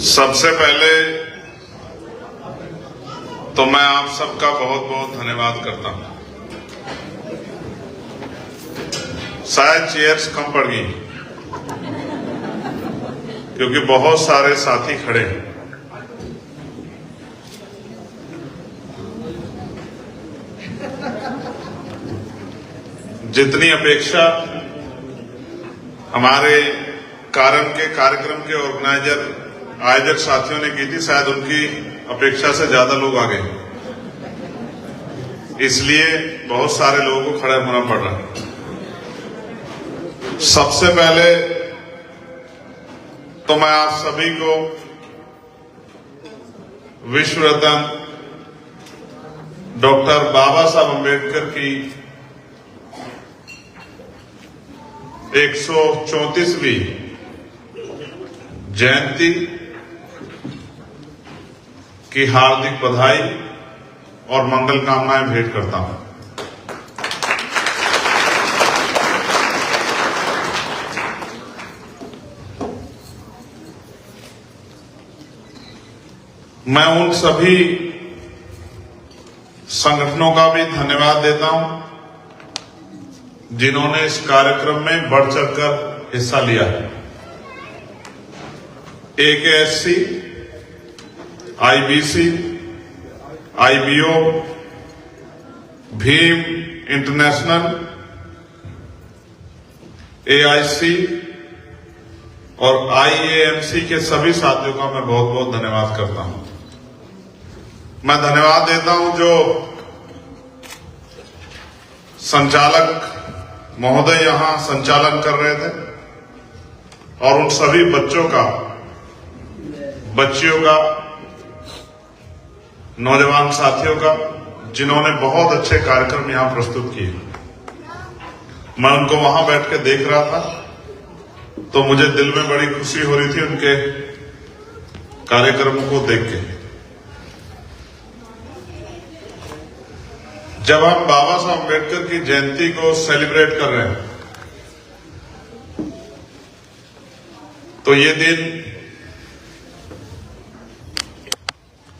सबसे पहले तो मैं आप सबका बहुत बहुत धन्यवाद करता हूं। शायद चेयर्स कम पड़ गई क्योंकि बहुत सारे साथी खड़े हैं। जितनी अपेक्षा हमारे कार्यक्रम के आयोजक साथियों ने की थी, शायद उनकी अपेक्षा से ज्यादा लोग आ गए, इसलिए बहुत सारे लोगों को खड़े होना पड़ रहा है। सबसे पहले तो मैं आप सभी को विश्व रत्न डॉक्टर बाबा साहब अम्बेडकर की 134वीं जयंती की हार्दिक बधाई और मंगल कामनाएं भेंट करता हूं। मैं उन सभी संगठनों का भी धन्यवाद देता हूं जिन्होंने इस कार्यक्रम में बढ़ चढ़कर हिस्सा लिया है। AKSC, IBC, IBO, Bhim international, AIC और IAMC के सभी साथियों का मैं बहुत बहुत धन्यवाद करता हूं। मैं धन्यवाद देता हूं जो संचालक महोदय यहां संचालन कर रहे थे और उन सभी बच्चियों का, नौजवान साथियों का जिन्होंने बहुत अच्छे कार्यक्रम यहां प्रस्तुत किए। मैं उनको वहां बैठ के देख रहा था तो मुझे दिल में बड़ी खुशी हो रही थी उनके कार्यक्रमों को देख के। जब हम बाबा साहब अम्बेडकर की जयंती को सेलिब्रेट कर रहे हैं तो ये दिन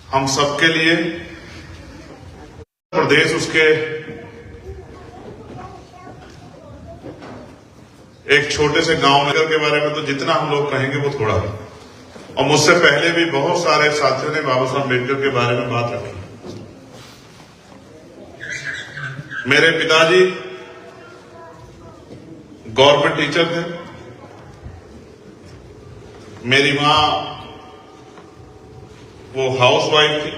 हम सबके लिए, प्रदेश उसके एक छोटे से गांव में के बारे में तो जितना हम लोग कहेंगे वो थोड़ा है। और मुझसे पहले भी बहुत सारे साथियों ने बाबा साहब अम्बेडकर के बारे में बात रखी। मेरे पिताजी गवर्नमेंट टीचर थे, मेरी मां वो हाउसवाइफ थी।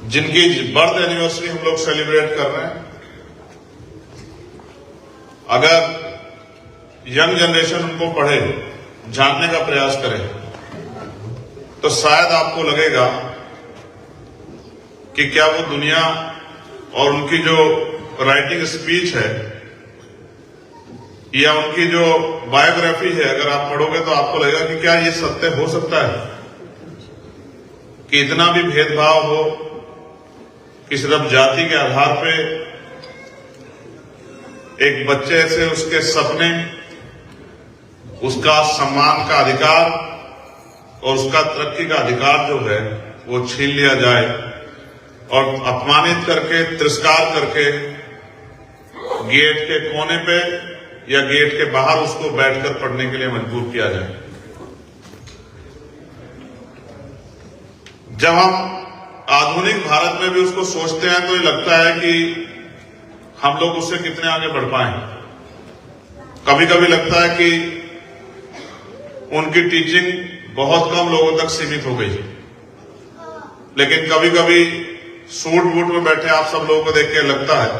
जिनकी बर्थ एनिवर्सरी हम लोग सेलिब्रेट कर रहे हैं, अगर यंग जनरेशन उनको पढ़े, जानने का प्रयास करे तो शायद आपको लगेगा कि क्या वो दुनिया और उनकी जो राइटिंग स्पीच है या उनकी जो बायोग्राफी है, अगर आप पढ़ोगे तो आपको लगेगा कि क्या ये सत्य हो सकता है कि इतना भी भेदभाव हो कि सिर्फ जाति के आधार पे एक बच्चे से उसके सपने, उसका सम्मान का अधिकार और उसका तरक्की का अधिकार जो है वो छीन लिया जाए और अपमानित करके, तिरस्कार करके गेट के कोने पे या गेट के बाहर उसको बैठकर पढ़ने के लिए मजबूर किया जाए। जब हम आधुनिक भारत में भी उसको सोचते हैं तो ये लगता है कि हम लोग उससे कितने आगे बढ़ पाए। कभी कभी लगता है कि उनकी टीचिंग बहुत कम लोगों तक सीमित हो गई, लेकिन कभी कभी सूट बूट में बैठे आप सब लोगों को देख के लगता है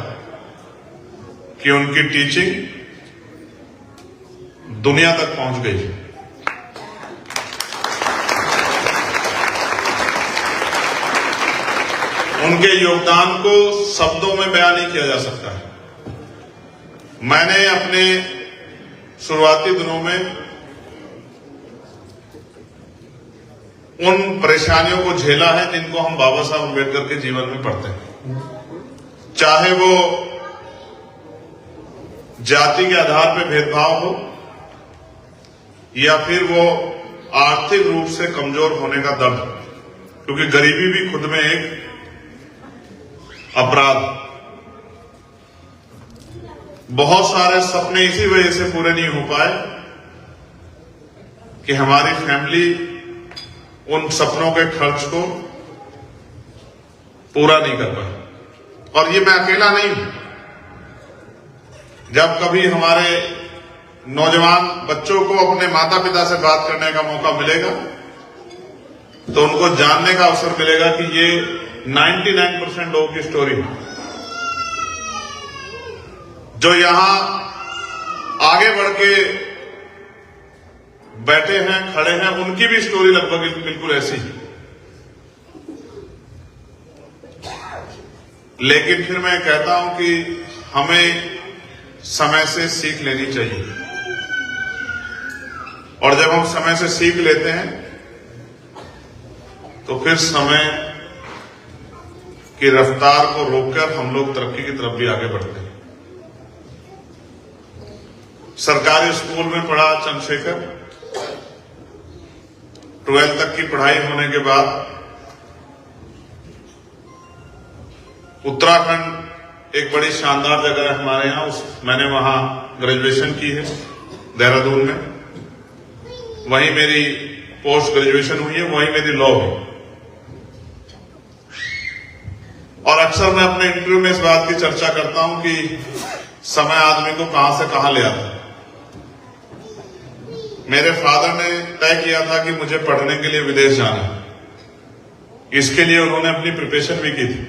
कि उनकी टीचिंग दुनिया तक पहुंच गई। उनके योगदान को शब्दों में बयान नहीं किया जा सकता है। मैंने अपने शुरुआती दिनों में उन परेशानियों को झेला है जिनको हम बाबा साहब अम्बेडकर के जीवन में पढ़ते हैं, चाहे वो जाति के आधार पर भेदभाव हो या फिर वो आर्थिक रूप से कमजोर होने का दर्द, क्योंकि गरीबी भी खुद में एक अपराध। बहुत सारे सपने इसी वजह से पूरे नहीं हो पाए कि हमारी फैमिली उन सपनों के खर्च को पूरा नहीं कर पाई। और ये मैं अकेला नहीं हूं। जब कभी हमारे नौजवान बच्चों को अपने माता पिता से बात करने का मौका मिलेगा तो उनको जानने का अवसर मिलेगा कि ये 99% लोगों की स्टोरी है। जो यहां आगे बढ़ के बैठे हैं, खड़े हैं, उनकी भी स्टोरी लगभग बिल्कुल ऐसी है। लेकिन फिर मैं कहता हूं कि हमें समय से सीख लेनी चाहिए, और जब हम समय से सीख लेते हैं तो फिर समय की रफ्तार को रोककर हम लोग तरक्की की तरफ भी आगे बढ़ते हैं। सरकारी स्कूल में पढ़ा चंद्रशेखर। 12th तक की पढ़ाई होने के बाद उत्तराखंड एक बड़ी शानदार जगह है हमारे यहां, मैंने वहां ग्रेजुएशन की है देहरादून में। वहीं मेरी पोस्ट ग्रेजुएशन हुई है, वहीं मेरी लॉ हुई। और अक्सर मैं अपने इंटरव्यू में इस बात की चर्चा करता हूं कि समय आदमी को कहां से कहां ले आता। मेरे फादर ने तय किया था कि मुझे पढ़ने के लिए विदेश जाना है। इसके लिए उन्होंने अपनी प्रिपरेशन भी की थी,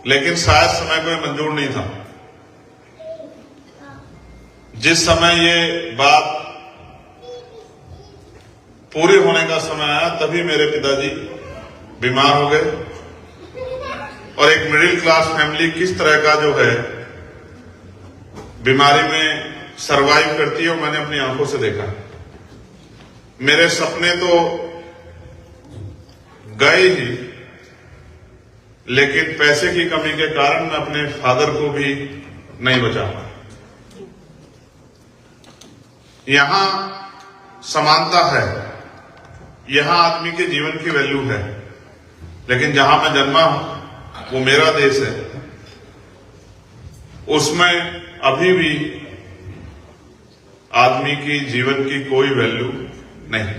लेकिन शायद समय को मंजूर नहीं था। जिस समय ये बात पूरी होने का समय आया, तभी मेरे पिताजी बीमार हो गए। और एक मिडिल क्लास फैमिली किस तरह का जो है बीमारी में सरवाइव करती है, वो मैंने अपनी आंखों से देखा। मेरे सपने तो गए ही, लेकिन पैसे की कमी के कारण मैं अपने फादर को भी नहीं बचा पाया। यहां समानता है, यहां आदमी के जीवन की वैल्यू है, लेकिन जहां मैं जन्मा हूं वो मेरा देश है, उसमें अभी भी आदमी की जीवन की कोई वैल्यू नहीं।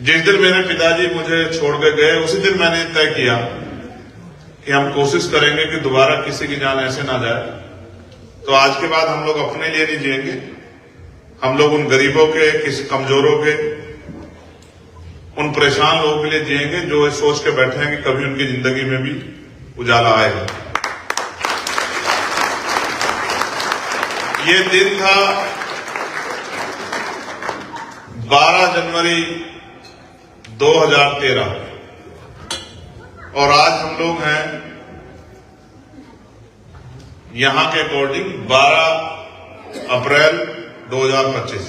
जिस दिन मेरे पिताजी मुझे छोड़ के गए, उसी दिन मैंने तय किया कि हम कोशिश करेंगे कि दोबारा किसी की जान ऐसे ना जाए। तो आज के बाद हम लोग अपने लिए नहीं जिएंगे, हम लोग उन गरीबों के, किसी कमजोरों के, उन परेशान लोगों के लिए जिएंगे जो सोच के बैठे हैं कि कभी उनकी जिंदगी में भी उजाला आएगा। ये दिन था 12 जनवरी 2013 और आज हम लोग हैं यहां के अकॉर्डिंग 12 अप्रैल 2025।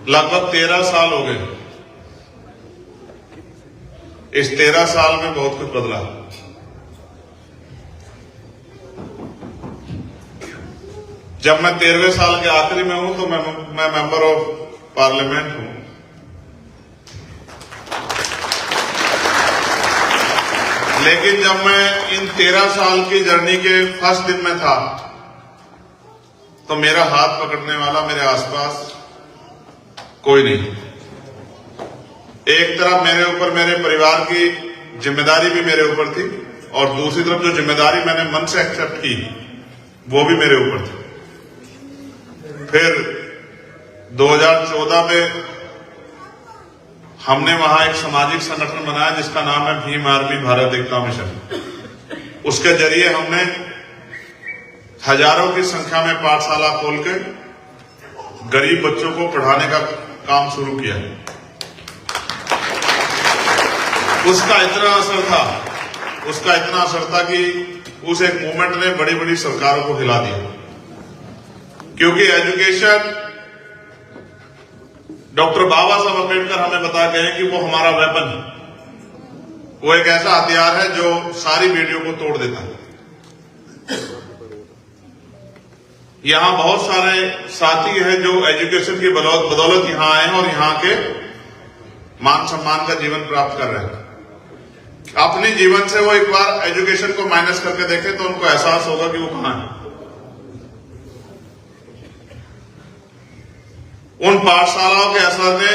लगभग 13 साल हो गए। इस 13 साल में बहुत कुछ बदला। जब मैं 13वें साल के आखिरी में हूं तो मैं मेंबर ऑफ पार्लियामेंट हूं। लेकिन जब मैं इन 13 साल की जर्नी के फर्स्ट दिन में था तो मेरा हाथ पकड़ने वाला मेरे आसपास कोई नहीं। एक तरफ मेरे ऊपर मेरे परिवार की जिम्मेदारी भी मेरे ऊपर थी, और दूसरी तरफ जो जिम्मेदारी मैंने मन से एक्सेप्ट की वो भी मेरे ऊपर थी। फिर 2014 में हमने वहां एक सामाजिक संगठन बनाया जिसका नाम है भीम आर्मी भारत एकता मिशन। उसके जरिए हमने हजारों की संख्या में पाठशाला खोलकर गरीब बच्चों को पढ़ाने का काम शुरू किया। उसका इतना असर था कि उस एक मूवमेंट ने बड़ी बड़ी सरकारों को हिला दिया, क्योंकि एजुकेशन, डॉक्टर बाबा साहब अम्बेडकर हमें बता गए कि वो हमारा वेपन है। वो एक ऐसा हथियार है जो सारी बेड़ियों को तोड़ देता है। यहां बहुत सारे साथी हैं जो एजुकेशन की बदौलत यहां आए हैं और यहां के मान सम्मान का जीवन प्राप्त कर रहे हैं। अपने जीवन से वो एक बार एजुकेशन को माइनस करके देखें तो उनको एहसास होगा कि वो कहां है। उन पाठशालाओं के असर ने,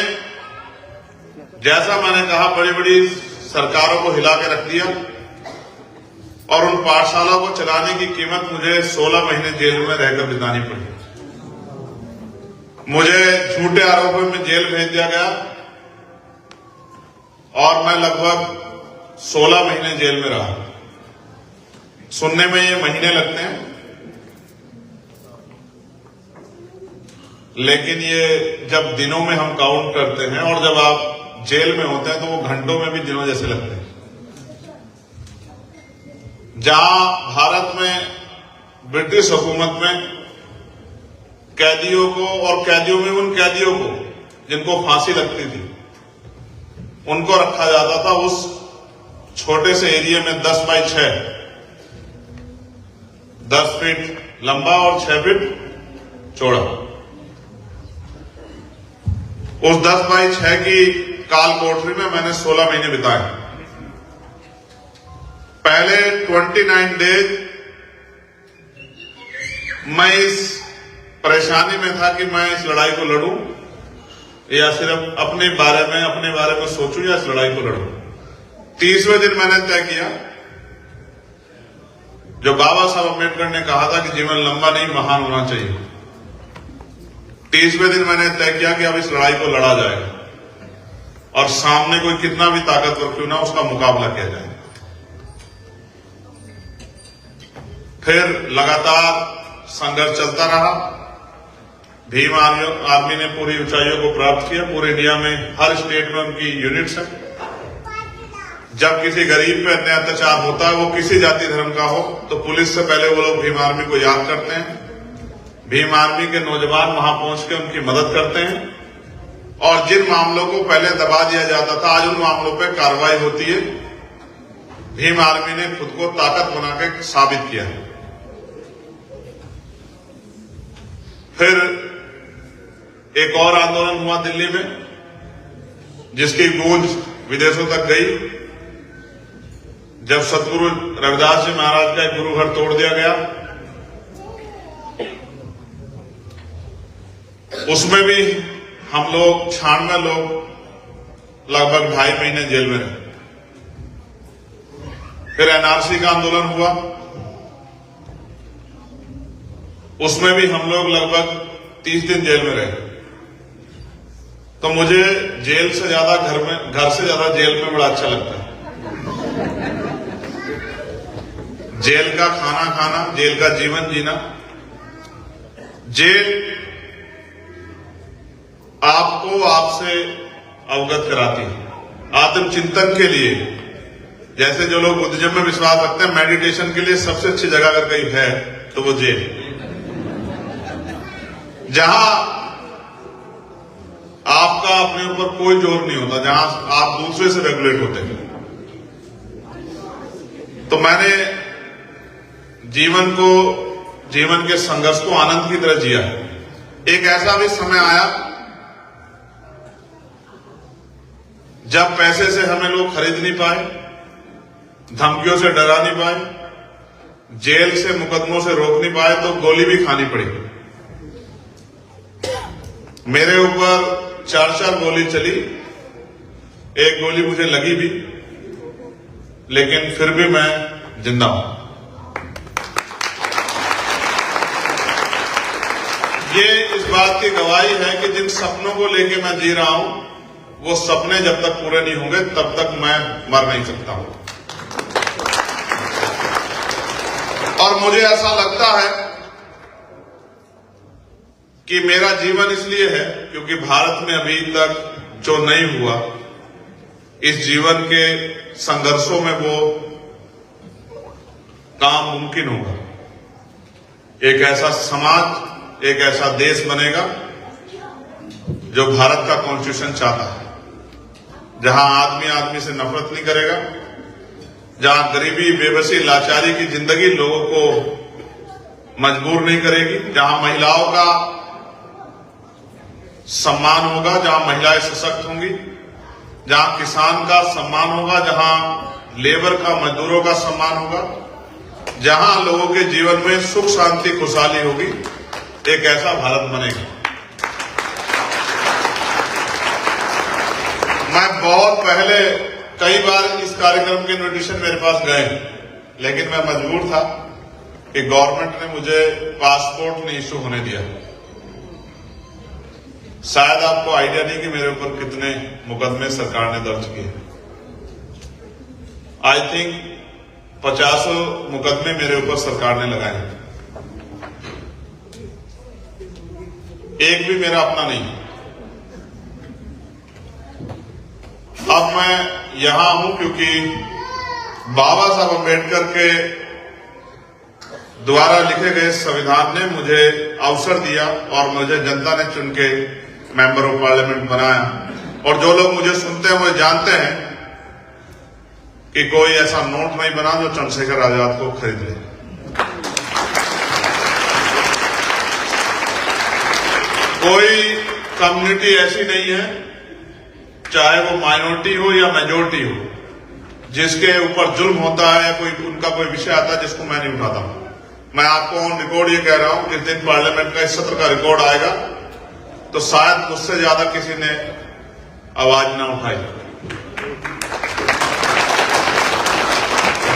जैसा मैंने कहा, बड़ी बड़ी सरकारों को हिला के रख दिया और उन पाठशालाओं को चलाने की कीमत मुझे 16 महीने जेल में रहकर बितानी पड़ी। मुझे झूठे आरोपों में जेल भेज दिया गया और मैं लगभग 16 महीने जेल में रहा। सुनने में ये महीने लगते हैं, लेकिन ये जब दिनों में हम काउंट करते हैं और जब आप जेल में होते हैं तो वो घंटों में भी दिनों जैसे लगते हैं। जहां भारत में ब्रिटिश हुकूमत में कैदियों को, और कैदियों में उन कैदियों को जिनको फांसी लगती थी, उनको रखा जाता था उस छोटे से एरिया में 10 बाई 6, 10 फीट लंबा और 6 फीट चौड़ा। उस 10 बाई 6 की काल कोठरी में मैंने 16 महीने बिताए। पहले 29 डेज मैं इस परेशानी में था कि मैं इस लड़ाई को लड़ूं या सिर्फ अपने बारे में सोचूं या इस लड़ाई को लड़ूं। 30वें दिन मैंने तय किया, जो बाबा साहब अम्बेडकर ने कहा था कि जीवन लंबा नहीं महान होना चाहिए। 30वें दिन मैंने तय किया कि अब इस लड़ाई को लड़ा जाएगा और सामने कोई कितना भी ताकतवर क्यों ना उसका मुकाबला किया जाए। फिर लगातार संघर्ष चलता रहा। भीम आर्मी ने पूरी ऊंचाइयों को प्राप्त किया। पूरे इंडिया में हर स्टेट में उनकी यूनिट्स हैं। जब किसी गरीब पे अन्याय अत्याचार होता है, वो किसी जाति धर्म का हो, तो पुलिस से पहले वो लोग भीम आर्मी को याद करते हैं। भीम आर्मी के नौजवान वहां पहुंच के उनकी मदद करते हैं और जिन मामलों को पहले दबा दिया जाता था, आज उन मामलों पे कार्रवाई होती है। भीम आर्मी ने खुद को ताकत बना के साबित किया है। फिर एक और आंदोलन हुआ दिल्ली में, जिसकी गूंज विदेशों तक गई। जब सतगुरु रविदास जी महाराज का एक गुरु घर तोड़ दिया गया, उसमें भी हम लोग 96 लोग लगभग 2.5 महीने जेल में रहे। फिर एनआरसी का आंदोलन हुआ, उसमें भी हम लोग लगभग 30 दिन जेल में रहे। तो मुझे जेल से ज्यादा घर से ज्यादा जेल में बड़ा अच्छा लगता है। जेल का खाना खाना, जेल का जीवन जीना। जेल आपको आपसे अवगत कराती है। आत्मचिंतन के लिए, जैसे जो लोग बुद्धिज्म में विश्वास रखते हैं, मेडिटेशन के लिए सबसे अच्छी जगह अगर कहीं है तो वो जेल, जहां आपका अपने ऊपर कोई जोर नहीं होता, जहां आप दूसरे से रेगुलेट होते हैं। तो मैंने जीवन के संघर्ष को आनंद की तरह जिया है। एक ऐसा भी समय आया जब पैसे से हमें लोग खरीद नहीं पाए, धमकियों से डरा नहीं पाए, जेल से मुकदमों से रोक नहीं पाए, तो गोली भी खानी पड़ी। मेरे ऊपर 4 गोली चली, एक गोली मुझे लगी भी, लेकिन फिर भी मैं जिंदा हूं। ये इस बात की गवाही है कि जिन सपनों को लेके मैं जी रहा हूं, वो सपने जब तक पूरे नहीं होंगे तब तक मैं मर नहीं सकता हूं। और मुझे ऐसा लगता है कि मेरा जीवन इसलिए है क्योंकि भारत में अभी तक जो नहीं हुआ, इस जीवन के संघर्षों में वो काम मुमकिन होगा। एक ऐसा समाज, एक ऐसा देश बनेगा जो भारत का कॉन्स्टिट्यूशन चाहता है, जहां आदमी आदमी से नफरत नहीं करेगा, जहां गरीबी, बेबसी, लाचारी की जिंदगी लोगों को मजबूर नहीं करेगी, जहां महिलाओं का सम्मान होगा, जहां महिलाएं सशक्त होंगी, जहां किसान का सम्मान होगा, जहां लेबर का, मजदूरों का सम्मान होगा, जहां लोगों के जीवन में सुख शांति खुशहाली होगी, एक ऐसा भारत बनेगा। मैं बहुत पहले कई बार इस कार्यक्रम के इन्विटेशन मेरे पास गए, लेकिन मैं मजबूर था कि गवर्नमेंट ने मुझे पासपोर्ट नहीं इश्यू होने दिया। शायद आपको आइडिया नहीं कि मेरे ऊपर कितने मुकदमे सरकार ने दर्ज किए। आई थिंक 50 मुकदमे मेरे ऊपर सरकार ने लगाए, एक भी मेरा अपना नहीं। अब मैं यहां हूं क्योंकि बाबा साहब अम्बेडकर के द्वारा लिखे गए संविधान ने मुझे अवसर दिया और मुझे जनता ने चुन के मेंबर ऑफ पार्लियामेंट बनाया। और जो लोग मुझे सुनते हैं वो जानते हैं कि कोई ऐसा नोट नहीं बना जो चंद्रशेखर आजाद को खरीद ले। कोई कम्युनिटी ऐसी नहीं है, चाहे वो माइनॉरिटी हो या मेजोरिटी हो, जिसके ऊपर जुल्म होता है या कोई उनका कोई विषय आता है जिसको मैं नहीं उठाता हूं। मैं आपको ऑन रिकॉर्ड ये कह रहा हूं, जिस दिन पार्लियामेंट का इस सत्र का रिकॉर्ड आएगा तो शायद मुझसे ज्यादा किसी ने आवाज ना उठाई।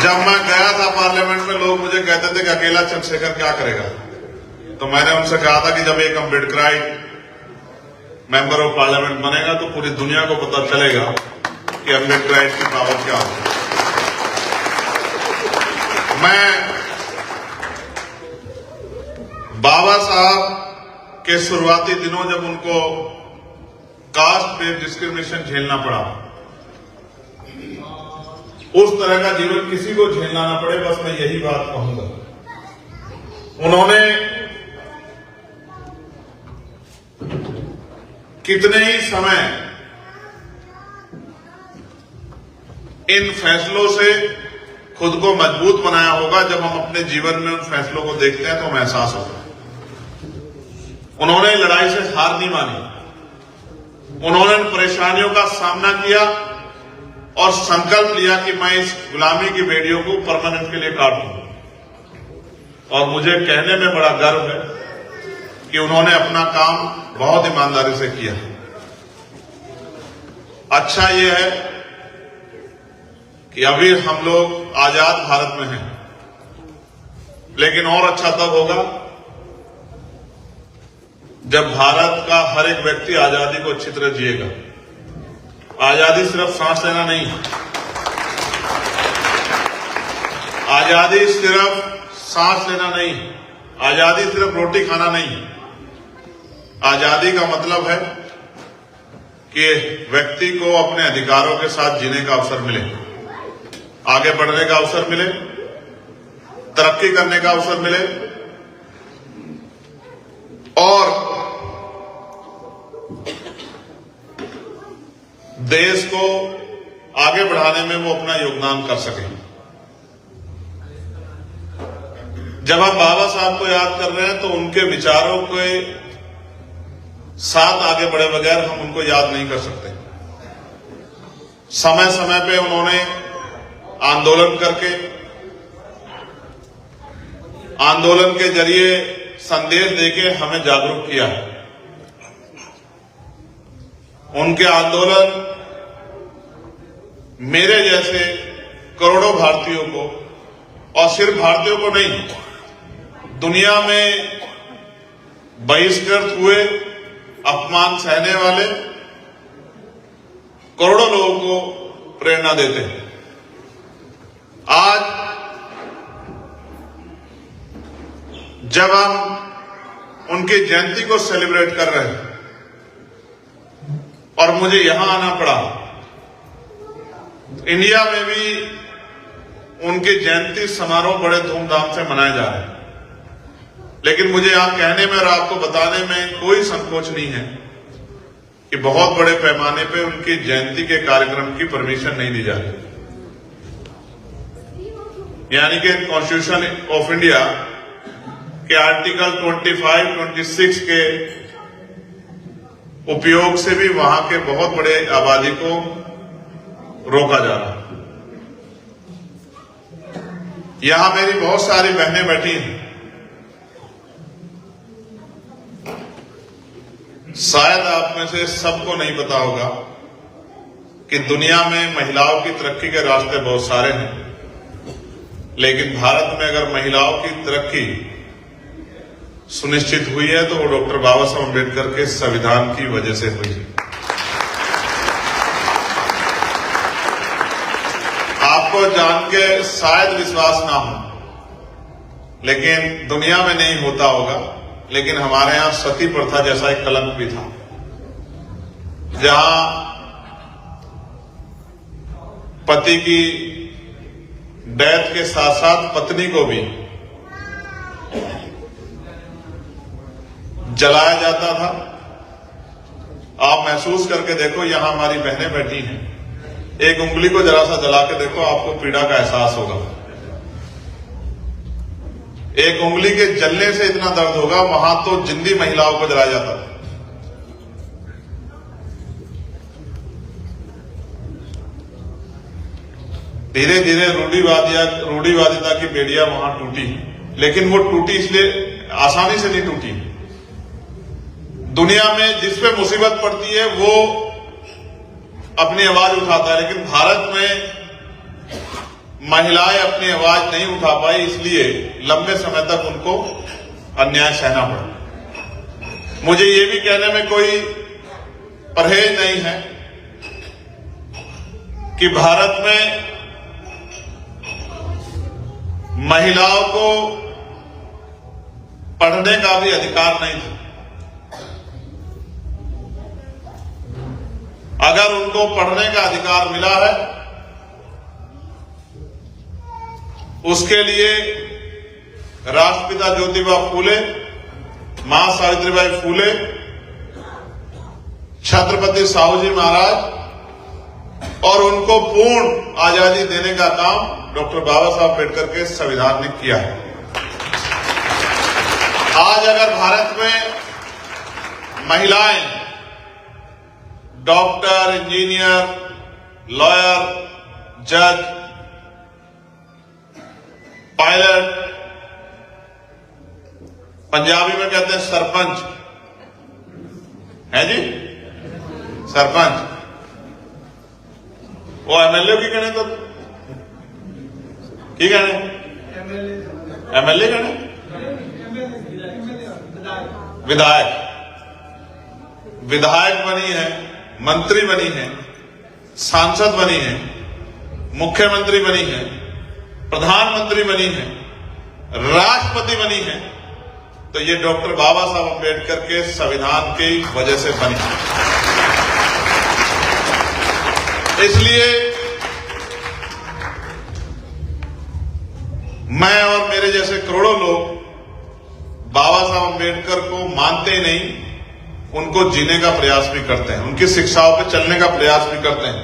जब मैं गया था पार्लियामेंट में, लोग मुझे कहते थे कि अकेला चंद्रशेखर क्या करेगा, तो मैंने उनसे कहा था कि जब एक अम्बेडकराइट मेंबर ऑफ पार्लियामेंट बनेगा तो पूरी दुनिया को पता चलेगा कि अम्बेडकराइट की पावर क्या होती है। मैं बाबा साहब के शुरुआती दिनों, जब उनको कास्ट बेस्ड डिस्क्रिमिनेशन झेलना पड़ा, उस तरह का जीवन किसी को झेलना ना पड़े, बस मैं यही बात कहूंगा। उन्होंने कितने ही समय इन फैसलों से खुद को मजबूत बनाया होगा। जब हम अपने जीवन में उन फैसलों को देखते हैं तो हमें एहसास होगा। उन्होंने लड़ाई से हार नहीं मानी, उन्होंने इन परेशानियों का सामना किया और संकल्प लिया कि मैं इस गुलामी की बेड़ियों को परमानेंट के लिए काट दूं। और मुझे कहने में बड़ा गर्व है कि उन्होंने अपना काम बहुत ईमानदारी से किया। अच्छा यह है कि अभी हम लोग आजाद भारत में हैं, लेकिन और अच्छा तब होगा जब भारत का हर एक व्यक्ति आजादी को अच्छी तरह जिएगा। आजादी सिर्फ सांस लेना नहीं, आजादी सिर्फ सांस लेना नहीं, आजादी सिर्फ रोटी खाना नहीं। आजादी का मतलब है कि व्यक्ति को अपने अधिकारों के साथ जीने का अवसर मिले, आगे बढ़ने का अवसर मिले, तरक्की करने का अवसर मिले और देश को आगे बढ़ाने में वो अपना योगदान कर सके। जब हम बाबा साहब को याद कर रहे हैं तो उनके विचारों के साथ आगे बढ़े बगैर हम उनको याद नहीं कर सकते। समय समय पे उन्होंने आंदोलन करके, आंदोलन के जरिए संदेश देके हमें जागरूक किया। उनके आंदोलन मेरे जैसे करोड़ों भारतीयों को, और सिर्फ भारतीयों को नहीं, दुनिया में बहिष्कृत हुए, अपमान सहने वाले करोड़ों लोगों को प्रेरणा देते हैं। आज जब हम उनकी जयंती को सेलिब्रेट कर रहे हैं और मुझे यहां आना पड़ा, इंडिया में भी उनके जयंती समारोह बड़े धूमधाम से मनाए जा रहे हैं, लेकिन मुझे यहां कहने में और आपको बताने में कोई संकोच नहीं है कि बहुत बड़े पैमाने पे उनकी जयंती के कार्यक्रम की परमिशन नहीं दी जा रही। यानी कि कॉन्स्टिट्यूशन ऑफ इंडिया के आर्टिकल 25, 26 के उपयोग से भी वहां के बहुत बड़े आबादी को रोका जा रहा है। यहां मेरी बहुत सारी बहनें बैठी हैं। शायद आप में से सबको नहीं पता होगा कि दुनिया में महिलाओं की तरक्की के रास्ते बहुत सारे हैं, लेकिन भारत में अगर महिलाओं की तरक्की सुनिश्चित हुई है तो वो डॉक्टर बाबा साहब अम्बेडकर के संविधान की वजह से हुई है। आपको जान के शायद विश्वास ना हो, लेकिन दुनिया में नहीं होता होगा, लेकिन हमारे यहां सती प्रथा जैसा एक कलंक भी था, जहां पति की डेथ के साथ साथ पत्नी को भी जलाया जाता था। आप महसूस करके देखो, यहां हमारी बहनें बैठी हैं, एक उंगली को जरा सा जला के देखो, आपको पीड़ा का एहसास होगा। एक उंगली के जलने से इतना दर्द होगा, वहां तो जिंदी महिलाओं को जलाया जाता था। धीरे धीरे रूढ़िवादिता की बेड़ियां वहां टूटी, लेकिन वो टूटी इसलिए आसानी से नहीं टूटी। दुनिया में जिस पे मुसीबत पड़ती है वो अपनी आवाज उठाता है, लेकिन भारत में महिलाएं अपनी आवाज नहीं उठा पाई, इसलिए लंबे समय तक उनको अन्याय सहना पड़ा। मुझे ये भी कहने में कोई परहेज नहीं है कि भारत में महिलाओं को पढ़ने का भी अधिकार नहीं था। अगर उनको पढ़ने का अधिकार मिला है, उसके लिए राष्ट्रपिता ज्योतिबा फूले, मां सावित्रीबाई फूले, छत्रपति साहू जी महाराज और उनको पूर्ण आजादी देने का काम डॉक्टर बाबा साहब अम्बेडकर के संविधान ने किया है। आज अगर भारत में महिलाएं डॉक्टर, इंजीनियर, लॉयर, जज, पायलट, पंजाबी में कहते हैं सरपंच, है जी, सरपंच, वो एमएलए की कहने तो की कहने एमएलए कहने विधायक बनी है, मंत्री बनी है, सांसद बनी है, मुख्यमंत्री बनी है, प्रधानमंत्री बनी है, राष्ट्रपति बनी है, तो ये डॉक्टर बाबा साहब अम्बेडकर के संविधान की वजह से बनी। इसलिए मैं और मेरे जैसे करोड़ों लोग बाबा साहब अम्बेडकर को मानते ही नहीं, उनको जीने का प्रयास भी करते हैं, उनकी शिक्षाओं पे चलने का प्रयास भी करते हैं,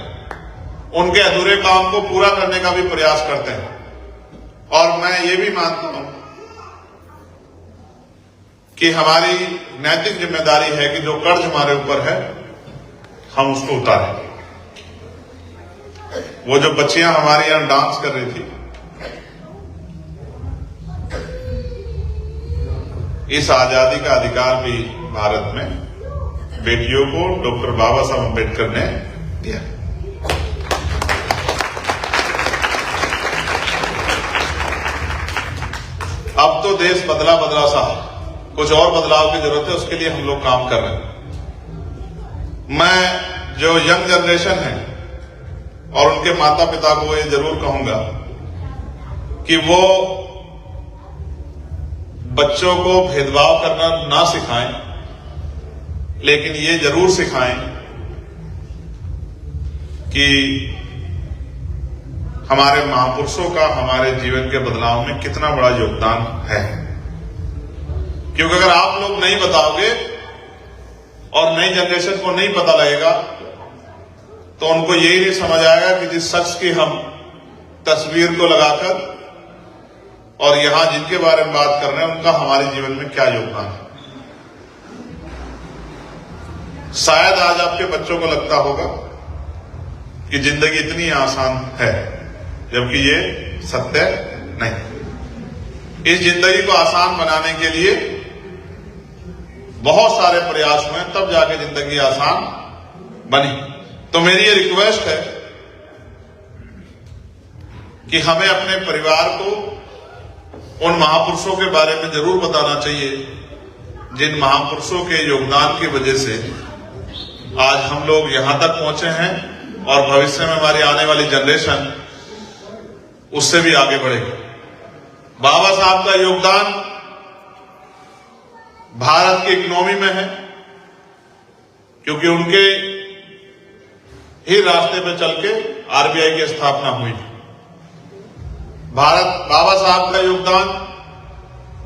उनके अधूरे काम को पूरा करने का भी प्रयास करते हैं। और मैं ये भी मानता हूं कि हमारी नैतिक जिम्मेदारी है कि जो कर्ज हमारे ऊपर है हम उसको उतारें। वो जो बच्चियां हमारे यहां डांस कर रही थी, इस आजादी का अधिकार भी भारत में बेटियों को डॉक्टर बाबा साहब अम्बेडकर ने दिया। अब तो देश बदला सा है, कुछ और बदलाव की जरूरत है, उसके लिए हम लोग काम कर रहे हैं। मैं जो यंग जनरेशन है और उनके माता पिता को ये जरूर कहूंगा कि वो बच्चों को भेदभाव करना ना सिखाएं, लेकिन ये जरूर सिखाएं कि हमारे महापुरुषों का हमारे जीवन के बदलाव में कितना बड़ा योगदान है। क्योंकि अगर आप लोग नहीं बताओगे और नई जनरेशन को नहीं पता लगेगा तो उनको यही नहीं समझ आएगा कि जिस शख्स की हम तस्वीर को लगाकर और यहां जिनके बारे में बात कर रहे हैं उनका हमारे जीवन में क्या योगदान है। शायद आज आपके बच्चों को लगता होगा कि जिंदगी इतनी आसान है, जबकि ये सत्य नहीं। इस जिंदगी को आसान बनाने के लिए बहुत सारे प्रयास हुए, तब जाके जिंदगी आसान बनी। तो मेरी ये रिक्वेस्ट है कि हमें अपने परिवार को उन महापुरुषों के बारे में जरूर बताना चाहिए जिन महापुरुषों के योगदान की वजह से आज हम लोग यहां तक पहुंचे हैं और भविष्य में हमारी आने वाली जनरेशन उससे भी आगे बढ़ेगी। बाबा साहब का योगदान भारत की इकोनॉमी में है, क्योंकि उनके ही रास्ते पे चल के आरबीआई की स्थापना हुई। बाबा साहब का योगदान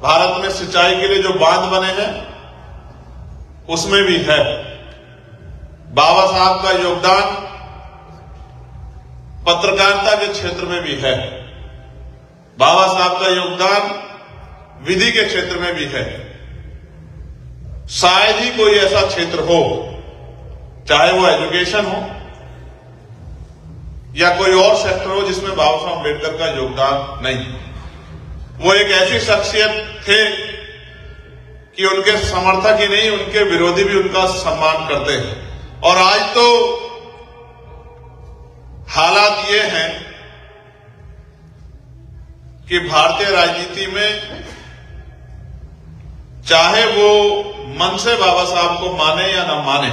भारत में सिंचाई के लिए जो बांध बने हैं उसमें भी है। बाबा साहब का योगदान पत्रकारिता के क्षेत्र में भी है। बाबा साहब का योगदान विधि के क्षेत्र में भी है। शायद ही कोई ऐसा क्षेत्र हो, चाहे वो एजुकेशन हो या कोई और सेक्टर हो, जिसमें बाबा साहब अम्बेडकर का योगदान नहीं। वो एक ऐसी शख्सियत थे कि उनके समर्थक ही नहीं, उनके विरोधी भी उनका सम्मान करते हैं। और आज तो हालात ये हैं कि भारतीय राजनीति में चाहे वो मन से बाबा साहब को माने या ना माने,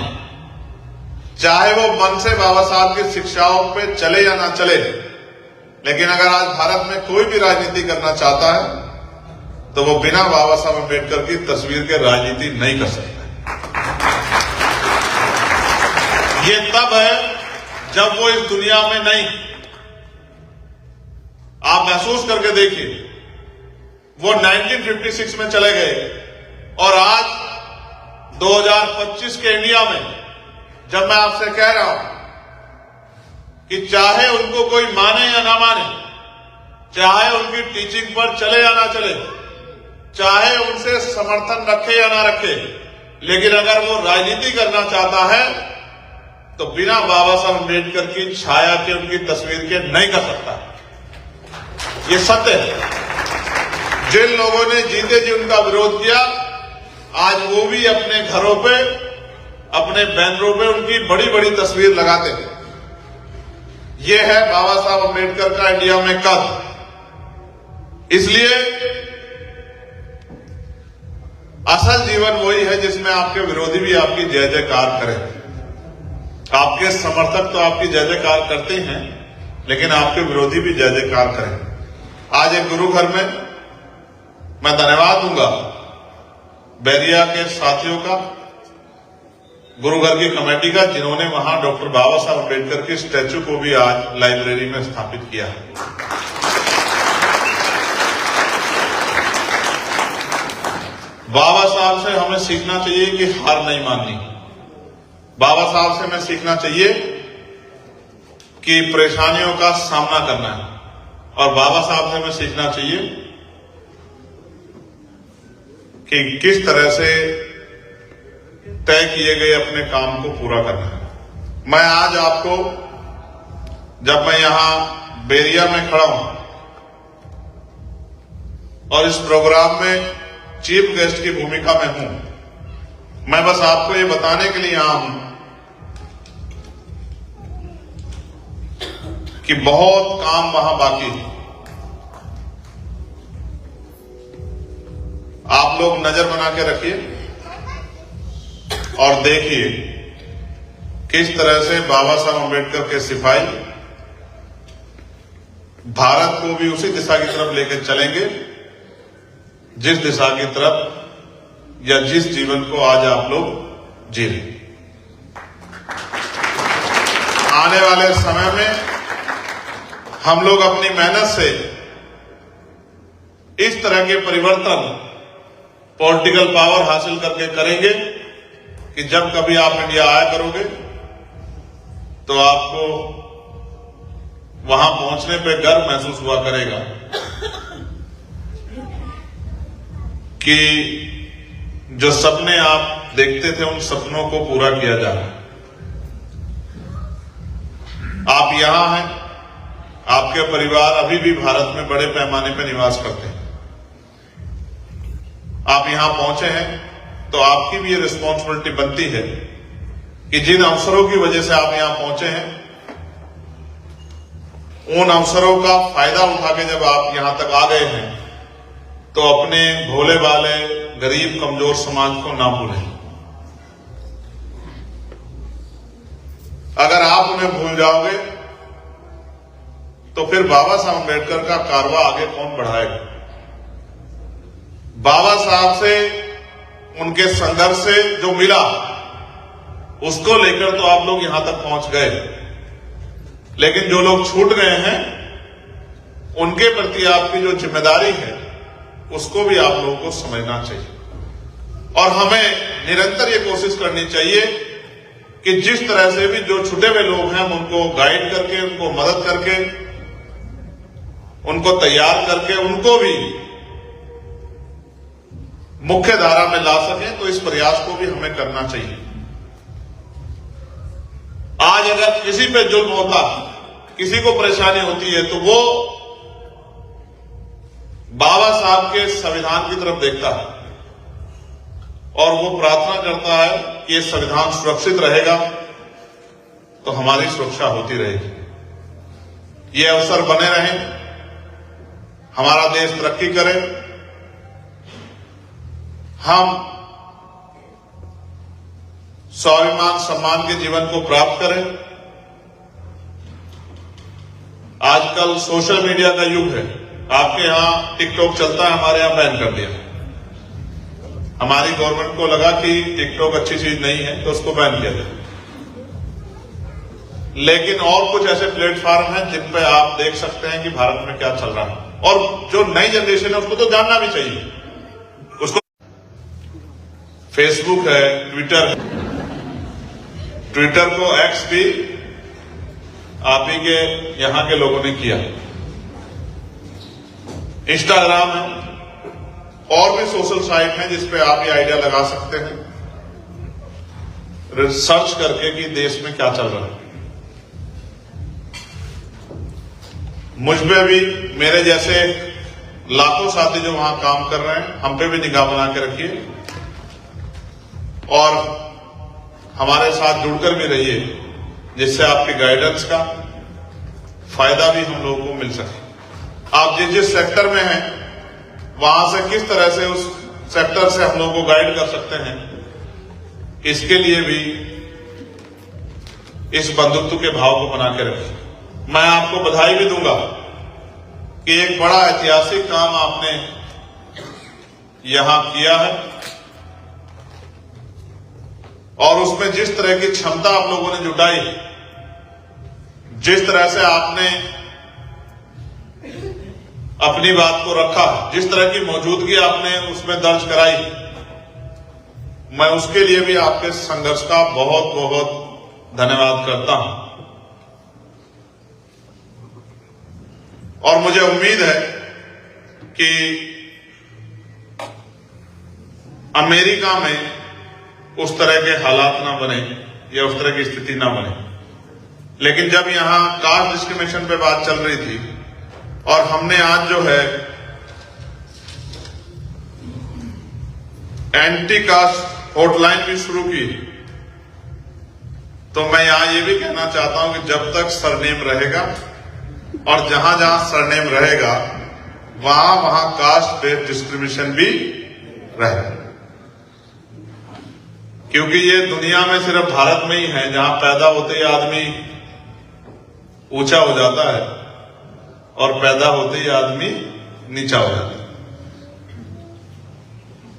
चाहे वो मन से बाबा साहब की शिक्षाओं पे चले या ना चले, लेकिन अगर आज भारत में कोई भी राजनीति करना चाहता है तो वो बिना बाबा साहब अम्बेडकर की तस्वीर के राजनीति नहीं कर सकता। ये तब है जब वो इस दुनिया में नहीं। आप महसूस करके देखिए, वो 1956 में चले गए और आज 2025 के इंडिया में जब मैं आपसे कह रहा हूं कि चाहे उनको कोई माने या ना माने, चाहे उनकी टीचिंग पर चले या ना चले, चाहे उनसे समर्थन रखे या ना रखे, लेकिन अगर वो राजनीति करना चाहता है तो बिना बाबा साहब अम्बेडकर की छाया के, उनकी तस्वीर के नहीं कर सकता। ये सत्य है। जिन लोगों ने जीते जी उनका विरोध किया, आज वो भी अपने घरों पे, अपने बैनरों पे उनकी बड़ी बड़ी तस्वीर लगाते हैं। ये है बाबा साहब अम्बेडकर का इंडिया में कद। इसलिए असल जीवन वही है जिसमें आपके विरोधी भी आपकी जय जयकार करें। आपके समर्थक तो आपकी जय जयकार करते हैं, लेकिन आपके विरोधी भी जय जयकार करें। आज एक गुरु घर में मैं धन्यवाद दूंगा बैरिया के साथियों का, गुरु घर की कमेटी का, जिन्होंने वहां डॉक्टर बाबा साहब अम्बेडकर की स्टैच्यू को भी आज लाइब्रेरी में स्थापित किया है। बाबा साहब से हमें सीखना चाहिए कि हार नहीं माननी। बाबा साहब से हमें सीखना चाहिए कि परेशानियों का सामना करना है, और बाबा साहब से हमें सीखना चाहिए कि किस तरह से तय किए गए अपने काम को पूरा करना है। मैं आज आपको, जब मैं यहां बैरिया में खड़ा हूं और इस प्रोग्राम में चीफ गेस्ट की भूमिका में हूं, मैं बस आपको ये बताने के लिए यहां हूं कि बहुत काम वहां बाकी है। आप लोग नजर बना के रखिए और देखिए किस तरह से बाबा साहब अम्बेडकर के सिपाही भारत को भी उसी दिशा की तरफ लेकर चलेंगे जिस दिशा की तरफ या जिस जीवन को आज आप लोग जी रहे। आने वाले समय में हम लोग अपनी मेहनत से इस तरह के परिवर्तन पॉलिटिकल पावर हासिल करके करेंगे कि जब कभी आप इंडिया आया करोगे तो आपको वहां पहुंचने पे गर्व महसूस हुआ करेगा कि जो सपने आप देखते थे उन सपनों को पूरा किया जा रहा है। आप यहां हैं, आपके परिवार अभी भी भारत में बड़े पैमाने पर निवास करते हैं। आप यहां पहुंचे हैं तो आपकी भी ये रिस्पॉन्सिबिलिटी बनती है कि जिन अवसरों की वजह से आप यहां पहुंचे हैं उन अवसरों का फायदा उठा के जब आप यहां तक आ गए हैं तो अपने भोले भाले गरीब कमजोर समाज को ना भूलें। अगर आप उन्हें भूल जाओगे तो फिर बाबा साहब अम्बेडकर का कारवा आगे कौन बढ़ाएगा। बाबा साहब से उनके संघर्ष से जो मिला उसको लेकर तो आप लोग यहां तक पहुंच गए, लेकिन जो लोग छूट गए हैं उनके प्रति आपकी जो जिम्मेदारी है उसको भी आप लोगों को समझना चाहिए। और हमें निरंतर ये कोशिश करनी चाहिए कि जिस तरह से भी जो छूटे हुए लोग हैं हम उनको गाइड करके, उनको मदद करके, उनको तैयार करके उनको भी मुख्य धारा में ला सकें, तो इस प्रयास को भी हमें करना चाहिए। आज अगर किसी पे जुल्म होता, किसी को परेशानी होती है तो वो बाबा साहब के संविधान की तरफ देखता है और वो प्रार्थना करता है कि ये संविधान सुरक्षित रहेगा तो हमारी सुरक्षा होती रहेगी। ये अवसर बने रहें, हमारा देश तरक्की करे, हम स्वाभिमान सम्मान के जीवन को प्राप्त करें। आजकल सोशल मीडिया का युग है। आपके यहां टिकटॉक चलता है, हमारे यहां बैन कर दिया। हमारी गवर्नमेंट को लगा कि टिकटॉक अच्छी चीज नहीं है तो उसको बैन किया जाए, लेकिन और कुछ ऐसे प्लेटफॉर्म हैं जिन पे आप देख सकते हैं कि भारत में क्या चल रहा है, और जो नई जनरेशन है उसको तो जानना भी चाहिए। उसको फेसबुक है, ट्विटर है, ट्विटर को एक्स भी आप ही के यहां के लोगों ने किया, इंस्टाग्राम है, और भी सोशल साइट हैं जिसपे आप ये आइडिया लगा सकते हैं रिसर्च करके कि देश में क्या चल रहा है। मुझ पे भी मेरे जैसे लाखों साथी जो वहां काम कर रहे हैं, हम पे भी निगाह बना के रखिए और हमारे साथ जुड़कर भी रहिए, जिससे आपके गाइडेंस का फायदा भी हम लोगों को मिल सके। आप जिस जिस सेक्टर में हैं वहां से किस तरह से उस सेक्टर से हम लोगों को गाइड कर सकते हैं, इसके लिए भी इस बंधुत्व के भाव को बना के रखें। मैं आपको बधाई भी दूंगा कि एक बड़ा ऐतिहासिक काम आपने यहां किया है और उसमें जिस तरह की क्षमता आप लोगों ने जुटाई, जिस तरह से आपने अपनी बात को रखा, जिस तरह की मौजूदगी आपने उसमें दर्ज कराई, मैं उसके लिए भी आपके संघर्ष का बहुत बहुत धन्यवाद करता हूं। और मुझे उम्मीद है कि अमेरिका में उस तरह के हालात ना बने या उस तरह की स्थिति ना बने, लेकिन जब यहां कास्ट डिस्क्रिमिनेशन पे बात चल रही थी और हमने आज जो है एंटी कास्ट हॉटलाइन भी शुरू की, तो मैं यहां ये भी कहना चाहता हूं कि जब तक सरनेम रहेगा और जहां जहां सरनेम रहेगा वहां वहां कास्ट बेस्ड डिस्क्रिमिनेशन भी रहेगा, क्योंकि ये दुनिया में सिर्फ भारत में ही है जहां पैदा होते ही आदमी ऊंचा हो जाता है और पैदा होते ही आदमी नीचा हो जाता है।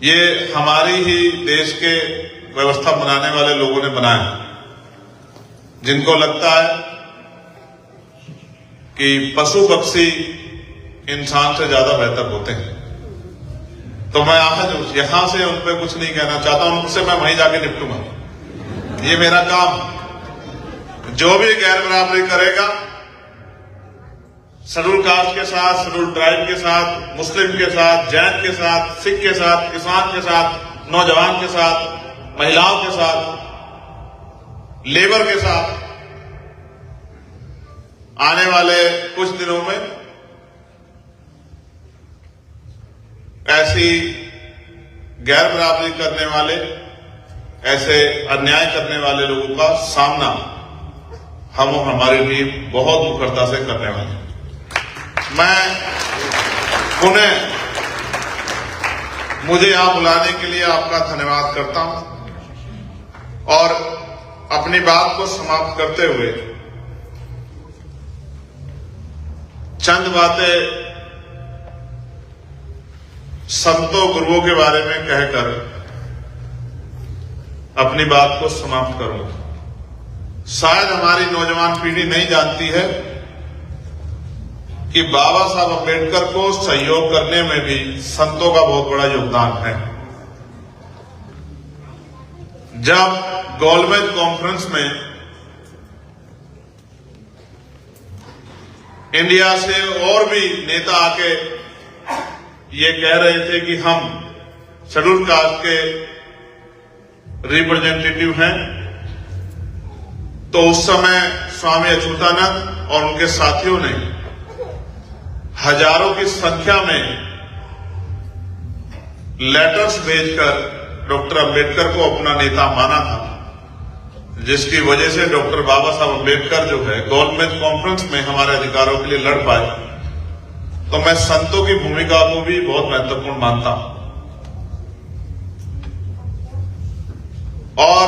ये हमारी ही देश के व्यवस्था बनाने वाले लोगों ने बनाया, जिनको लगता है कि पशु पक्षी इंसान से ज्यादा बेहतर होते हैं। तो मैं आज यहां से उन पर कुछ नहीं कहना चाहता, उनसे मैं वहीं जाके निपटूंगा। ये मेरा काम, जो भी गैर बराबरी करेगा शेड्यूल कास्ट के साथ, शेड्यूल ट्राइब के साथ, मुस्लिम के साथ, जैन के साथ, सिख के साथ, किसान के साथ, नौजवान के साथ, महिलाओं के साथ, लेबर के साथ आने वाले कुछ दिनों में ऐसी गैर बराबरी करने वाले, ऐसे अन्याय करने वाले लोगों का सामना हम और हमारी टीम बहुत मुखरता से करने वाले हैं। मैं पुनः मुझे यहां बुलाने के लिए आपका धन्यवाद करता हूं और अपनी बात को समाप्त करते हुए चंद बातें संतों गुरुओं के बारे में कहकर अपनी बात को समाप्त करूंगा। शायद हमारी नौजवान पीढ़ी नहीं जानती है कि बाबा साहब अम्बेडकर को सहयोग करने में भी संतों का बहुत बड़ा योगदान है। जब गोलमेज कॉन्फ्रेंस में इंडिया से और भी नेता आके ये कह रहे थे कि हम शेड्यूल कास्ट के रिप्रेजेंटेटिव हैं, तो उस समय स्वामी अच्युतानंद और उनके साथियों ने हजारों की संख्या में लेटर्स भेजकर डॉक्टर अंबेडकर को अपना नेता माना था, जिसकी वजह से डॉक्टर बाबा साहब अंबेडकर जो है गोलमेज कॉन्फ्रेंस में हमारे अधिकारों के लिए लड़ पाए। तो मैं संतों की भूमिका को भी बहुत महत्वपूर्ण मानता हूं और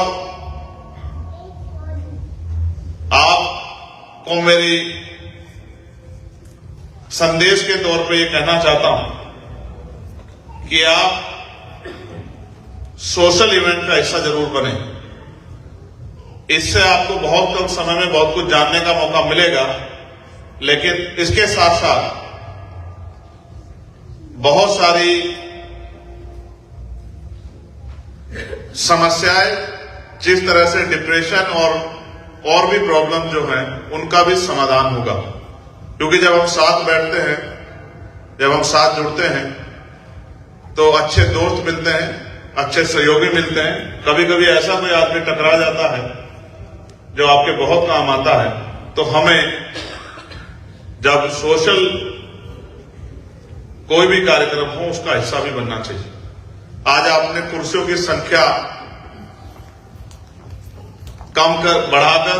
आपको मेरी संदेश के तौर पे ये कहना चाहता हूं कि आप सोशल इवेंट का हिस्सा जरूर बने। इससे आपको बहुत कम समय में बहुत कुछ जानने का मौका मिलेगा, लेकिन इसके साथ साथ बहुत सारी समस्याएं, जिस तरह से डिप्रेशन और भी प्रॉब्लम जो है उनका भी समाधान होगा। क्योंकि जब हम साथ बैठते हैं, जब हम साथ जुड़ते हैं, तो अच्छे दोस्त मिलते हैं, अच्छे सहयोगी मिलते हैं। कभी कभी ऐसा कोई आदमी टकरा जाता है जो आपके बहुत काम आता है। तो हमें जब सोशल कोई भी कार्यक्रम हो उसका हिस्सा भी बनना चाहिए। आज आपने कुर्सियों की संख्या बढ़ाकर,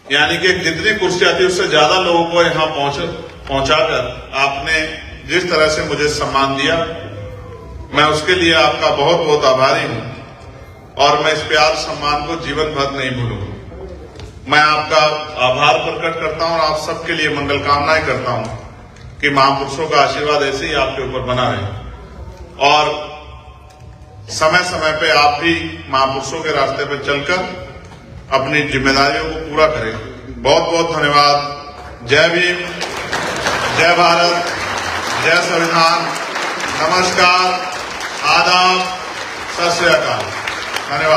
यानी कि जितनी कुर्सियां थी उससे ज्यादा लोगों को यहां पहुंचाकर आपने जिस तरह से मुझे सम्मान दिया, मैं उसके लिए आपका बहुत बहुत आभारी हूं और मैं इस प्यार सम्मान को जीवन भर नहीं भूलूंगा। मैं आपका आभार प्रकट करता हूं और आप सबके लिए मंगल कामनाएं करता हूं कि महापुरुषों का आशीर्वाद ऐसे ही आपके ऊपर बना रहे और समय समय पे आप भी महापुरुषों के रास्ते पर चलकर अपनी जिम्मेदारियों को पूरा करें। बहुत बहुत धन्यवाद। जय भीम, जय भारत, जय संविधान, नमस्कार, आदाब, सत श्री अकाल। धन्यवाद।